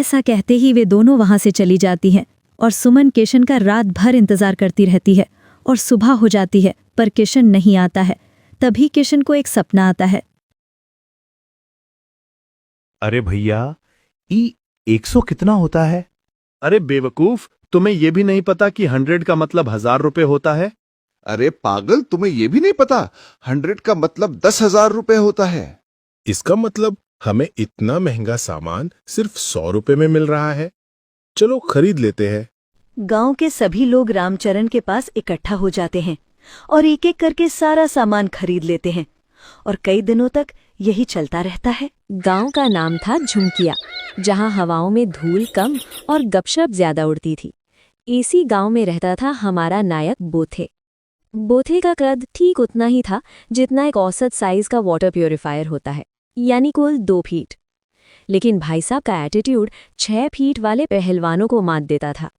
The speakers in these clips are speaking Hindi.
ऐसा कहते ही वे दोनों वहां से चली जाती हैं और सुमन किशन का रात भर इंतजार करती रहती है और सुबह हो जाती है पर किशन नहीं आता है। तभी किशन को एक सपना आता है। अरे भैया, ई 100 कितना होता है? अरे बेवकूफ, तुम्हें यह भी नहीं पता कि 100 का मतलब 1000 रुपए होता है? अरे पागल, तुम्हें यह भी नहीं पता 100 का मतलब 10,000 रुपए होता है। इसका मतलब हमें इतना महंगा सामान सिर्फ 100 रुपए में मिल रहा है। चलो खरीद लेते हैं। गांव के सभी लोग रामचरण के पास इकट्ठा हो जाते हैं और एक एक करके सारा सामान खरीद लेते हैं और कई दिनों तक यही चलता रहता है। गांव का नाम था झुमकिया, जहां हवाओं में धूल कम और गपशप ज्यादा उड़ती थी। इसी गांव में रहता था हमारा नायक बोथे। बोथे का कद ठीक उतना ही था जितना एक औसत साइज का वाटर प्यूरिफायर होता है, यानी कुल 2 फीट। लेकिन भाई साहब का एटीट्यूड 6 फीट वाले पहलवानों को मात देता था।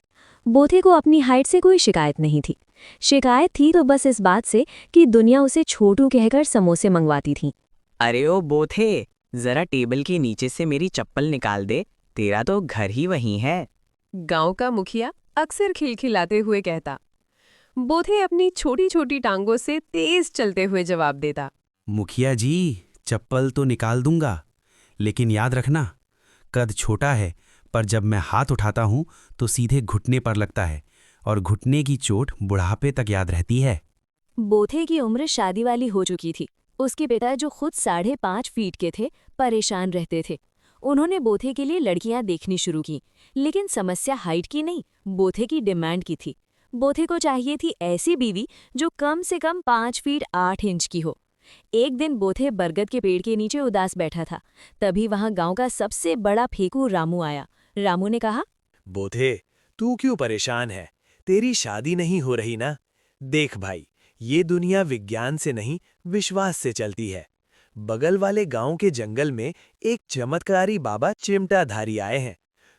बोथे को अपनी हाइट से कोई शिकायत नहीं थी। शिकायत थी तो बस इस बात से कि दुनिया उसे छोटू कहकर समोसे मंगवाती थी। अरे ओ बोथे, जरा टेबल के नीचे से मेरी चप्पल निकाल दे, तेरा तो घर ही वहीं है। गांव का मुखिया अक्सर खिलखिलाते हुए कहता। बोथे अपनी छोटी छोटी टांगों से तेज चलते हुए जवाब देता। मुखिया जी, चप्पल तो निकाल दूंगा, लेकिन याद रखना, कद छोटा है पर जब मैं हाथ उठाता हूं तो सीधे घुटने पर लगता है और घुटने की चोट बुढ़ापे तक याद रहती है। बोथे की उम्र शादी वाली हो चुकी थी। उसके पिता, जो खुद 5.5 फीट के थे, परेशान रहते थे। उन्होंने बोथे के लिए लड़कियां देखनी शुरू की, लेकिन समस्या हाइट की नहीं, बोथे की डिमांड की थी। बोथे को चाहिए थी ऐसी बीवी जो कम से कम 5 फीट 8 इंच की हो। एक दिन बोथे बरगद के पेड़ के नीचे उदास बैठा था। तभी वहां गांव का सबसे बड़ा फेंकू रामू आया। रामू ने कहा, बोथे, तू क्यों परेशान है? तेरी शादी नहीं हो रही ना? देख भाई, ये दुनिया विज्ञान से नहीं विश्वास से चलती है। बगल वाले गांव के जंगल में एक चमत्कारी बाबा चिमटाधारी आए हैं।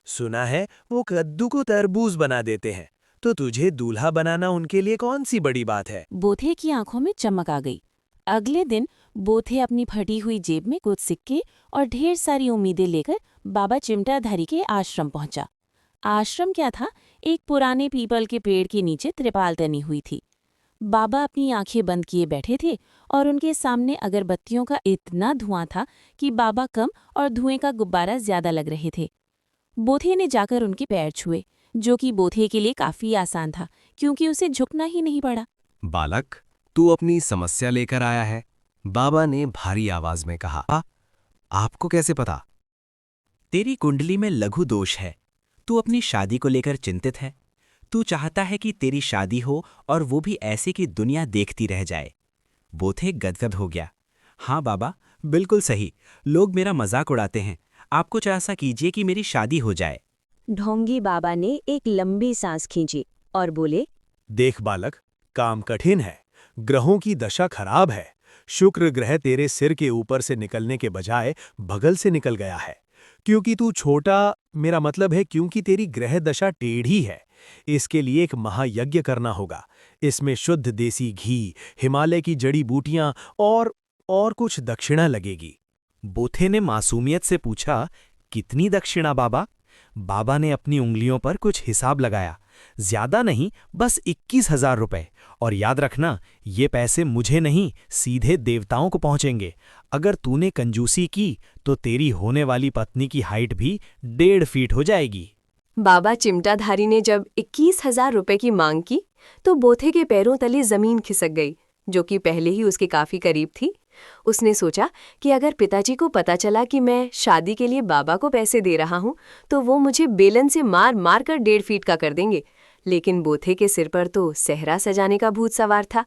सुना है वो कद्दू को तरबूज बना देते हैं, तो तुझे दूल्हा बनाना उनके लिए कौन सी बड़ी बात है? बोथे की आंखों में चमक आ गई। अगले दिन बोथे अपनी फटी हुई जेब में कुछ सिक्के और ढेर सारी उम्मीदें लेकर बाबा चिमटाधारी के आश्रम पहुंचा। आश्रम क्या था, एक पुराने पीपल के पेड़ के नीचे त्रिपाल तनी हुई थी। बाबा अपनी आंखें बंद किए बैठे थे और उनके सामने अगरबत्तियों का इतना धुआं था कि बाबा कम और धुएं का गुब्बारा ज्यादा लग रहे थे। बोथे ने जाकर उनके पैर छुए, जो कि बोथे के लिए काफी आसान था क्योंकि उसे झुकना ही नहीं पड़ा। बालक, तू अपनी समस्या लेकर आया है, बाबा ने भारी आवाज में कहा। आपको कैसे पता? तेरी कुंडली में लघु दोष है। तू अपनी शादी को लेकर चिंतित है। तू चाहता है कि तेरी शादी हो और वो भी ऐसे कि दुनिया देखती रह जाए। बोथे गदगद हो गया। हाँ बाबा, बिल्कुल सही। लोग मेरा मजाक उड़ाते हैं। आप कुछ ऐसा कीजिए कि मेरी शादी हो जाए। ढोंगी बाबा ने एक लंबी सांस खींची और बोले, देख बालक, काम कठिन है, ग्रहों की दशा खराब है। शुक्र ग्रह तेरे सिर के ऊपर से निकलने के बजाय बगल से निकल गया है। क्योंकि तू छोटा, मेरा मतलब है क्योंकि तेरी ग्रह दशा टेढ़ी है। इसके लिए एक महायज्ञ करना होगा। इसमें शुद्ध देसी घी, हिमालय की जड़ी बूटियां और कुछ दक्षिणा लगेगी। बोथे ने मासूमियत से पूछा, कितनी दक्षिणा बाबा? बाबा ने अपनी उंगलियों पर कुछ हिसाब लगाया। ज्यादा नहीं, बस 21,000 रुपए। और याद रखना, ये पैसे मुझे नहीं, सीधे देवताओं को पहुंचेंगे। अगर तूने कंजूसी की तो तेरी होने वाली पत्नी की हाइट भी 1.5 फीट हो जाएगी। बाबा चिमटाधारी ने जब 21,000 रुपए की मांग की तो बोथे के पैरों तले जमीन खिसक गई, जो कि पहले ही उसके काफी करीब थी। उसने सोचा कि अगर पिताजी को पता चला कि मैं शादी के लिए बाबा को पैसे दे रहा हूं तो वो मुझे बेलन से मार मार कर 1.5 फीट का कर देंगे। लेकिन बोथे के सिर पर तो सेहरा सजाने का भूत सवार था।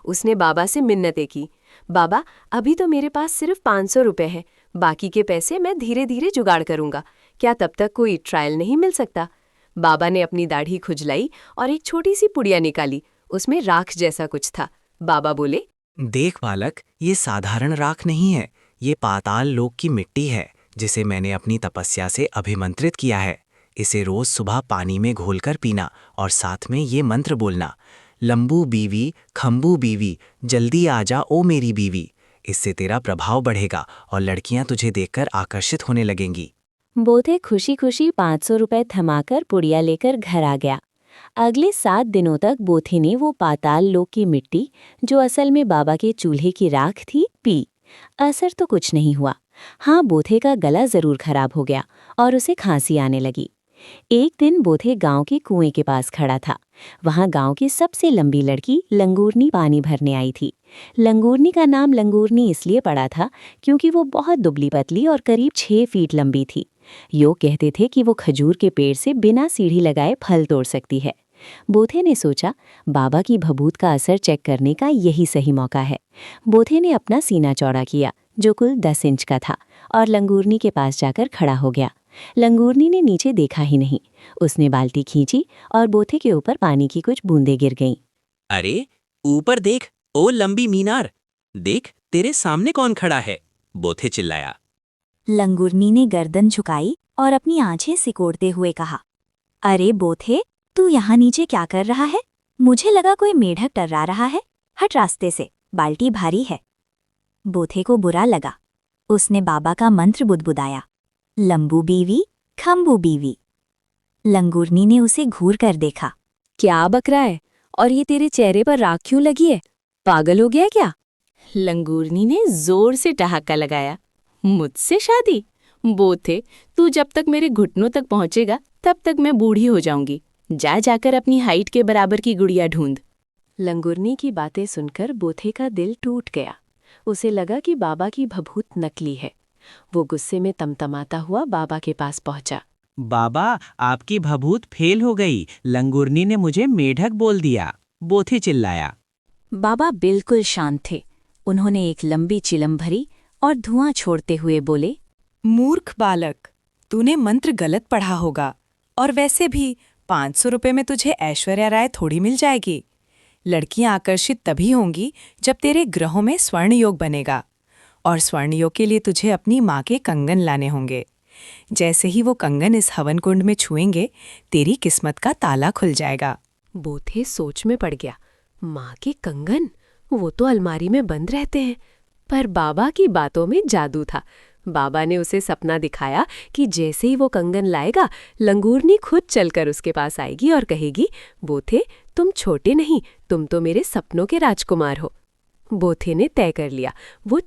उसने बाबा से मिन्नतें की, बाबा अभी तो मेरे पास सिर्फ 500 रुपए हैं, बाकी के पैसे मैं धीरे धीरे जुगाड़ करूंगा, क्या तब तक कोई ट्रायल नहीं मिल सकता? बाबा ने अपनी दाढ़ी खुजलाई और एक छोटी सी पुड़िया निकाली, उसमें राख जैसा कुछ था। बाबा बोले, देख बालक, ये साधारण राख नहीं है, ये पाताल लोक की मिट्टी है जिसे मैंने अपनी तपस्या से अभिमंत्रित किया है। इसे रोज सुबह पानी में घोलकर पीना और साथ में ये मंत्र बोलना, लंबू बीवी खंबू बीवी जल्दी आजा ओ मेरी बीवी। इससे तेरा प्रभाव बढ़ेगा और लड़कियां तुझे देखकर आकर्षित होने लगेंगी। बोथे खुशी खुशी 500 रुपए थमाकर पुड़िया लेकर घर आ गया। अगले 7 दिनों तक बोथे ने वो पाताल लोक की मिट्टी, जो असल में बाबा के चूल्हे की राख थी, पी। असर तो कुछ नहीं हुआ। हाँ, बोथे का गला जरूर खराब हो गया और उसे खांसी आने लगी। एक दिन बोथे गांव के कुएं के पास खड़ा था। वहां गांव की सबसे लंबी लड़की लंगूरनी पानी भरने आई थी। लंगूरनी का नाम लंगूरनी इसलिए पड़ा था क्योंकि वो बहुत दुबली पतली और करीब 6 फीट लंबी थी। योग कहते थे कि वो खजूर के पेड़ से बिना सीढ़ी लगाए फल तोड़ सकती है। बोथे ने सोचा, बाबा की भभूत का असर चेक करने का यही सही मौका है। बोथे ने अपना सीना चौड़ा किया, जो कुल 10 इंच का था, और लंगूरनी के पास जाकर खड़ा हो गया। लंगूरनी ने नीचे देखा ही नहीं। उसने बाल्टी खींची और बोथे के ऊपर पानी की कुछ बूंदें गिर गईं। अरे ऊपर देख, ओ लंबी मीनार, देख तेरे सामने कौन खड़ा है, बोथे चिल्लाया। लंगूरनी ने गर्दन झुकाई और अपनी आंखें सिकोड़ते हुए कहा, अरे बोथे, तू यहाँ नीचे क्या कर रहा है? मुझे लगा कोई मेढक टर्रा रहा है। हट रास्ते से, बाल्टी भारी है। बोथे को बुरा लगा। उसने बाबा का मंत्र बुदबुदाया, लंबू बीवी खम्बू बीवी। लंगूरनी ने उसे घूर कर देखा। क्या बक रहा है? और ये तेरे चेहरे पर राख क्यों लगी है? पागल हो गया क्या? लंगूरनी ने जोर से ठहाका लगाया। मुझसे शादी? बोथे, तू जब तक मेरे घुटनों तक पहुंचेगा तब तक मैं बूढ़ी हो जाऊंगी। जा जाकर अपनी हाइट के बराबर की गुड़िया ढूंढ। लंगूरनी की बातें सुनकर बोथे का दिल टूट गया। उसे लगा कि बाबा की भभूत नकली है। वो गुस्से में तमतमाता हुआ बाबा के पास पहुंचा। बाबा, आपकी भभूत फेल हो गई, लंगूरनी ने मुझे मेढक बोल दिया, बोथे चिल्लाया। बाबा बिल्कुल शांत थे। उन्होंने एक लंबी चिलम भरी और धुआं छोड़ते हुए बोले, मूर्ख बालक, तूने मंत्र गलत पढ़ा होगा, और वैसे भी 500 रुपए में तुझे ऐश्वर्या राय थोड़ी मिल जाएगी। लड़कियां आकर्षित तभी होंगी जब तेरे ग्रहों में स्वर्ण योग बनेगा, और स्वर्ण योग के लिए तुझे अपनी माँ के कंगन लाने होंगे। जैसे ही वो कंगन इस हवन कुंड में छुएंगे, तेरी किस्मत का ताला खुल जाएगा। बोथे सोच में पड़ गया। माँ के कंगन? वो तो अलमारी में बंद रहते हैं। पर बाबा की बातों में जादू था। बाबा ने उसे सपना दिखाया कि जैसे ही वो कंगन लाएगा, लंगूरनी खुद चलकर उसके पास आएगी और कहेगी, बोथे, तुम छोटे नहीं, तुम तो मेरे सपनों के राजकुमार हो। बोथे ने तय कर लिया, वो